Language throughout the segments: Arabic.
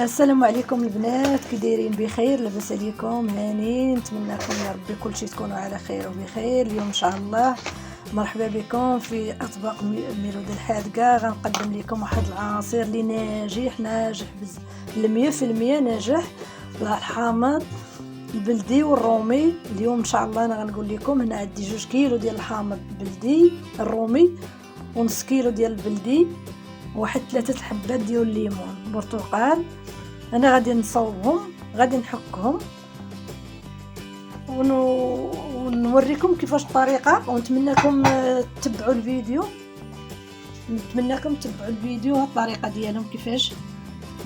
السلام عليكم البنات، كي دايرين؟ بخير؟ لاباس عليكم؟ هانين؟ نتمنى لكم يا ربي كلشي تكونوا على خير وبخير. اليوم ان شاء الله مرحبا بكم في اطباق ميلود الحادقه. غنقدم لكم واحد العصير اللي ناجح 100% ناجح، الحامض البلدي والرومي. اليوم ان شاء الله انا غنقول لكم هنا عندي 2 كيلو ديال الحامض البلدي الرومي، ونص كيلو ديال البلدي، واحد 3 حبات ديال الليمون، برتقال. انا غادي نصوبهم، غادي نحكهم ونوريكم كيفاش الطريقه، ونتمنىكم تتبعوا الفيديو. الطريقه ديالهم كيفاش.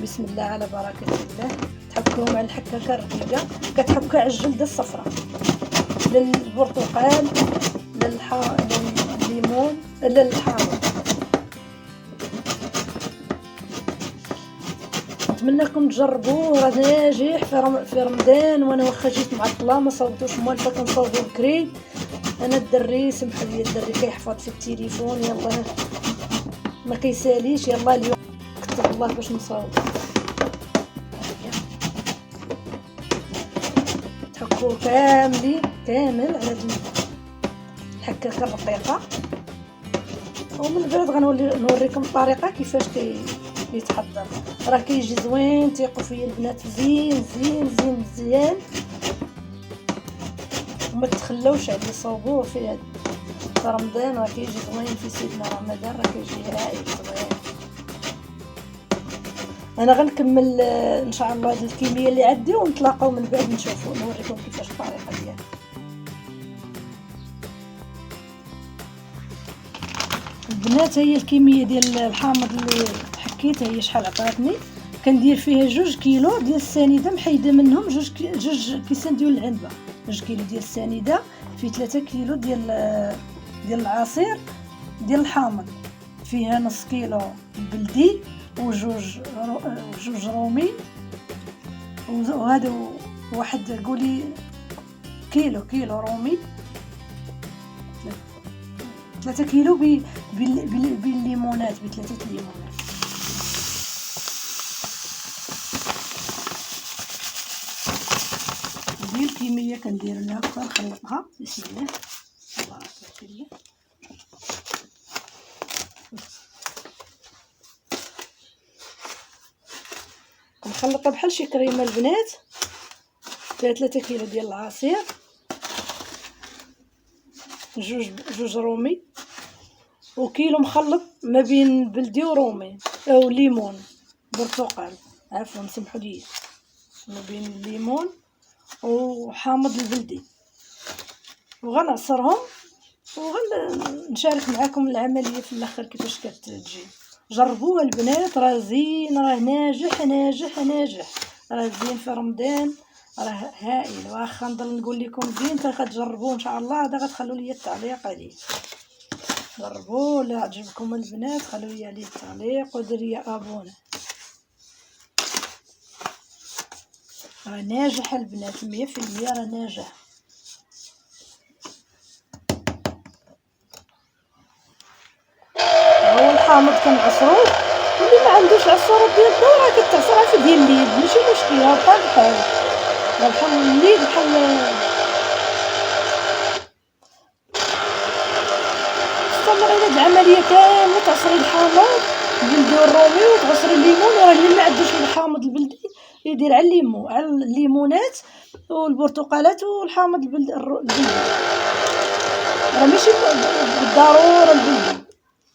بسم الله على بركه الله. تحكوهم على الحكاكه الرقيقه، كتحكها على الجلده الصفراء، للبرتقال، للليمون، للحامض. نتمنىكم تجربوه، راه ناجح في رمضان. وانا واخا جيت معطله ما صوبتوش موالفه، كنصوبو بكري. انا الدري سمحوا لي، الدري كيحفظ في التليفون، يلا ما كيساليش. يلا اليوم كتب الله باش نصوب. تحكوا كامل على الحكاكه الرقيقه، ومن بعد غنوريكم الطريقه كيفاش يتحضر. راه كيجي زوين، ثقوا فيا البنات، مزيان وما تخلوش عليه. صوبوه في رمضان، راه كيجي زوين. في سيدنا رمضان راه كيجي هايل زوين. انا غنكمل ان شاء الله هاد الكميه اللي عندي، ونتلاقاو من بعد نشوفوا نوريكم كيفاش الطريقه ديالها. البنات هي الكميه ديال الحامض اللي حكيت، هي شحال عطاتني. كندير فيها 2 كيلو ديال السنيده، محيده منهم 2 كيسان ديال العنبه. 2 كيلو ديال السنيده في 3 كيلو ديال العصير ديال الحامض. فيها نص كيلو بلدي وجوج رومي، وهذا واحد قولي كيلو رومي. 3 كيلو بالليمونات، ب3 ليمونات. هذه الكميه كندير لها هكا، نخلطها. بسم الله تبارك الله. نخلطها بحال شي كريمه البنات. فيها 3 كيلو ديال العصير، جوج رومي، وكيلو مخلط ما بين بلدي ورومي او ليمون برتقال، عفوا سمحوا لي، ما بين الليمون وحامض البلدي. وغنعصرهم وغنشارك معكم العمليه في الاخر كيفاش كتجي. جربوها البنات، راه زين، راه ناجح، راه زين في رمضان، راه هائل. واخا نضل نقول لكم زين، كتجربوه ان شاء الله. هذا غتخلوا لي التعليق عليه. جربوه، لا عجبكم البنات خلوا لي عليه التعليق وديروا لي ابوني. راه ناجح البنات 100%، راه ناجح. هو الحامض كنعصروه، واللي ما عندوش عصاره بيده راه كتعصرها في ديال اليد، ماشي مشكله. بحال اليد، استمري هاد العمليه كامله. تعصري الحامض البلدي والرومي، وتعصري الليمون. راه اللي ما عندوش الحامض البلدي يدير على الليمونات والبرتقالات والحامض البلدي. راه ماشي بالضروره البلدي،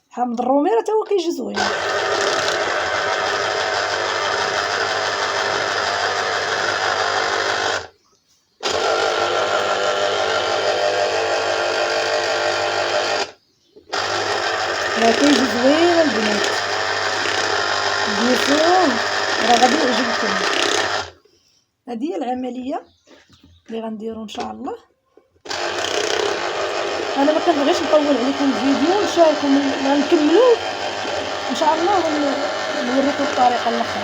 حامض الرومي راه تا هو كيجي زوين. راه كيجي زوين البنات، ديسوه، راه غادي يعجبكم. هذه هي العمليه اللي غنديروا ان شاء الله. انا ما كنبغيش نطول عليكم الفيديو، نشارككم غنكملوا ان شاء الله ونوريكم الطريقه الاخرى.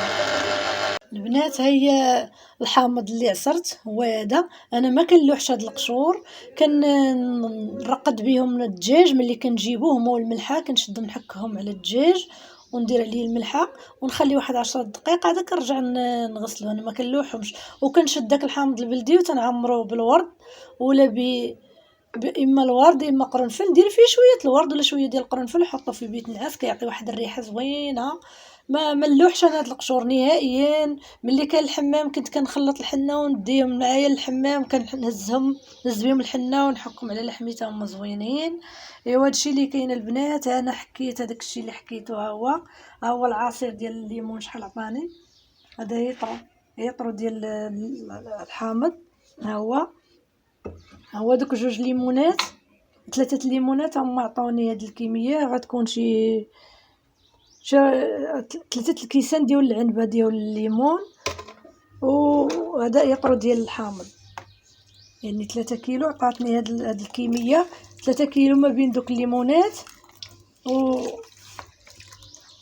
البنات هي الحامض اللي عصرت هو هذا. انا ما كنلوحش هاد القشور، كنرقد بهم الدجاج ملي كنجيبوهم والملحه، كنشد نحكهم على الدجاج وندير عليه الملحه ونخلي واحد 10 دقائق عاد كنرجع نغسلو. انا ما كنلوحهمش، وكنشد داك الحامض البلدي وتنعمروه بالورد ولا اما الورد اما قرنفل. ندير فيه شويه الورد ولا شويه ديال القرنفل نحطو في بيت نعاس كيعطي واحد الريحه زوينه. ما نلوحش انا هاد القشور نهائيا. ملي كان الحمام كنت كنخلط الحنه ونديهم معايا للحمام، كنهزهم نهز بهم الحنه ونحكم على لحميتها هما زوينين. ايوا هادشي اللي كاين البنات. انا حكيت هذاك الشيء اللي حكيته. ها هو العصير ديال الليمون شحال عطاني. هذا يطرو ديال الحامض. ها هو دوك 2 ليمونات 3 ليمونات هما عطاوني هاد الكميه. غتكون شي 3 الكيسان ديال العنبه ديال الليمون، وهذا يطرو ديال الحامض. يعني 3 كيلو عطاتني هاد الكميه. 3 كيلو ما بين دوك الليمونات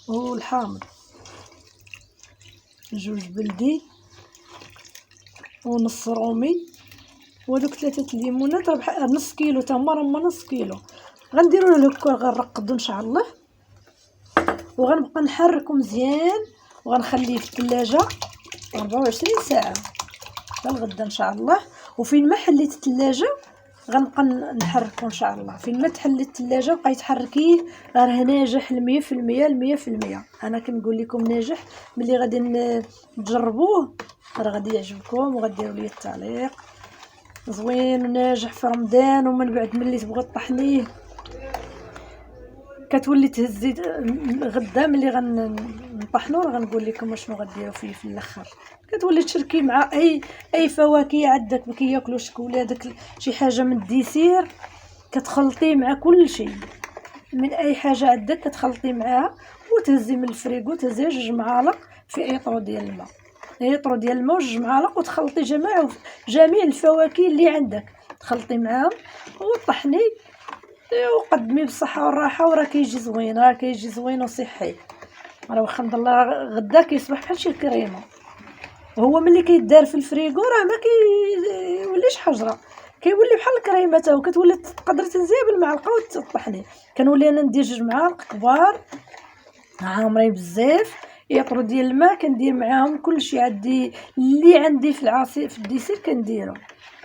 والحامض. 2 بلدي ونص رومي، ودوك 3 ليمونات راه نص كيلو تما، راه نص كيلو. غنديروا له هكا، غنرقدو ان شاء الله، وغنبقى نحركو مزيان وغنخليه في الثلاجه 24 ساعه حتى الغدا ان شاء الله. وفين ما حليت الثلاجه غنبقى نحركو ان شاء الله. فين ما تحلي الثلاجه بقاي تحركيه راه ناجح 100%. انا كنقول لكم ناجح. ملي غادي تجربوه راه غادي يعجبكم وغديروا لي التعليق. زوين وناجح في رمضان. ومن بعد ملي تبغوا طحنيه كتولي تهزي غدا ملي غنطحنو. راه غنقول لكم شنو غديروا فيه في الاخر. كتولي تشركي مع اي فواكه عندك ما كياكلوش ولادك، شي حاجه من الديسير كتخلطيه مع كل شيء. من اي حاجه عندك كتخلطي معاها وتهزي من الفريغو. تهزي 2 معالق في ايطرو ديال الماء، و2 معالق، وتخلطي جميع الفواكه اللي عندك تخلطي معاهم وطحني وقدمي بالصحه والراحه. وراه كيجي زوين، وصحي. راه واخا نضل غدا كيصبح بحال شي كريمه. وهو ملي كيدار في الفريغو راه ما كيوليش حجره، كيولي بحال الكريمه حتى هو. كتولي تقدر تنزيها بالمعلقه وتطحني. كنولي انا ندير 2 معالق كبار عامرين بزاف يطرو ديال الماء. كندير معاهم كلشي اللي عندي في العصير في الديسير كنديرو.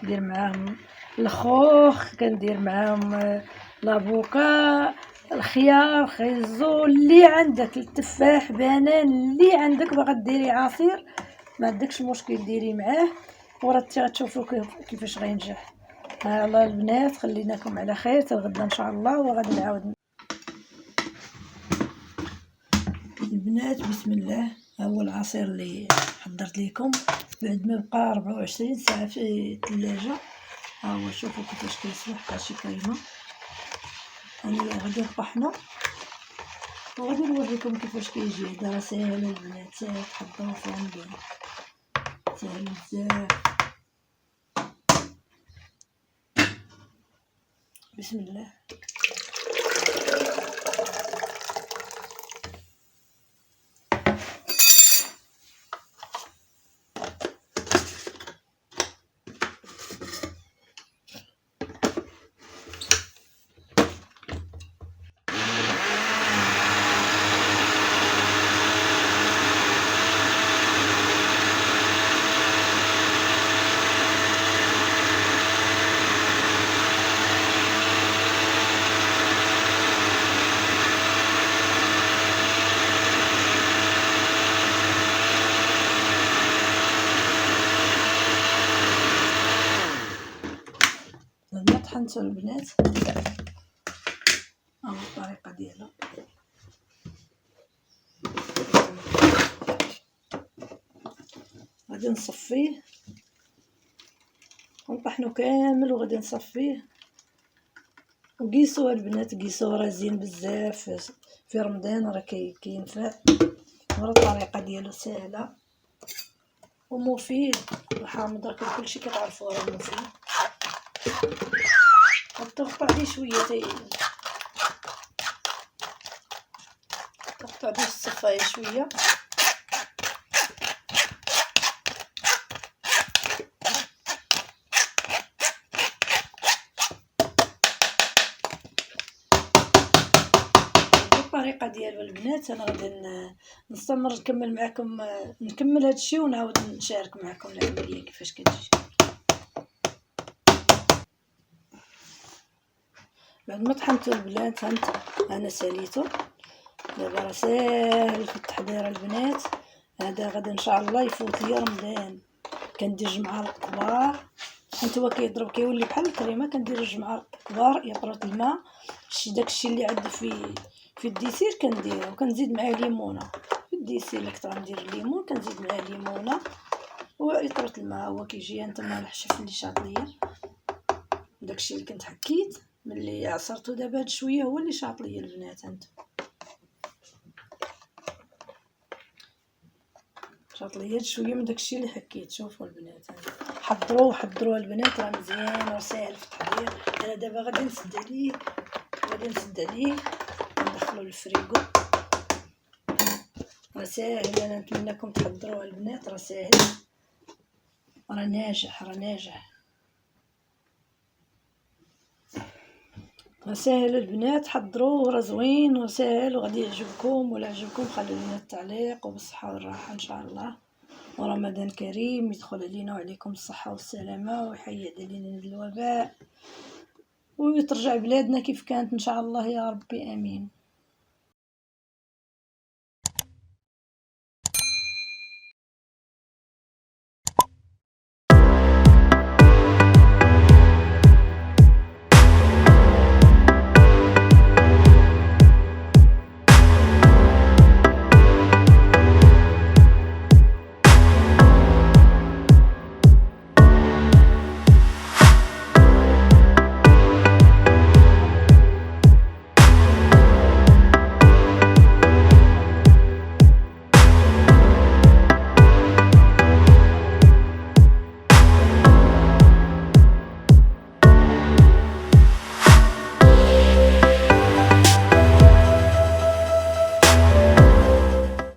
ندير معاهم الخوخ، كندير معاهم لافوكا، الخيار، خيزو، اللي عندك، التفاح، بنان، اللي عندك باغا ديري عصير ما عندكش مشكل ديري معاه. وراه غتشوفوا كيفاش غينجح. الله البنات، خليناكم على خير حتى الغدا ان شاء الله. وغادي نعاود البنات. بسم الله. ها هو العصير اللي حضرت لكم بعد ما بقى 24 ساعه في الثلاجه. ها هو شوفوا كيفاش كيصبح بحال شي كريمه. انا غادي نطحنو وغادي نوريكم كيفاش كيجي. هذا ساهل البنات، ساهل تحضروا في رمضان، ساهل بزاف. بسم الله. لما طحنتو البنات ها هو الطريقه ديالها. غادي نصفيه ونطحنو كامل وغادي نصفيه. وقيسوه البنات، قيسوه راه زين بزاف في رمضان، راه كينفع. ورا الطريقه ديالو سهله ومفيد. الحامض راه كلشي كتعرفوا راه مفيد. غتقطع عليه شويه تقطع به الصفايه شويه. الطريقه ديالو البنات. انا غادي نستمر نكمل معكم، نكمل هذا الشيء ونعاود نشارك معكم العمليه كيفاش كتجي. بعد ما طحنتو البنات هانت انا ساليتو، دابا راه ساهل في التحضير البنات. هذا غدا ان شاء الله يفوت لي رمضان. كندير 2 معالق كبار، حيت هو كيضرب كيولي بحال الكريمه. كندير 2 معالق كبار يطرط الماء، داكشي اللي عندي في الديسير كنديرو، وكنزيد معاه ليمونه. في الديسير اللي كثر ندير الليمون كنزيد معاه ليمونه ويطرط الماء. هو كيجي هانتوما الحشف اللي شاط ليا، داكشي اللي كنت حكيت ملي عصرته دابا هاد شويه هو اللي شاط ليا البنات. هانتوما شاط ليا شويه من داكشي اللي حكيت. شوفوا البنات، حضروه البنات، راه مزيان وساهل في التحضير. انا دابا غادي نسد عليه وندخلو للفريغو. راه ساهل، انا نتمنىكم تحضروه البنات، راه ساهل، راه ناجح ساهل البنات. حضروه، راه زوين وساهل وغادي يعجبكم. ولا عجبكم خلوا لنا التعليق، وبالصحه والراحه ان شاء الله. ورمضان كريم يدخل علينا وعليكم الصحه والسلامه، ويحيد علينا الوباء، وترجع بلادنا كيف كانت ان شاء الله يا ربي، امين.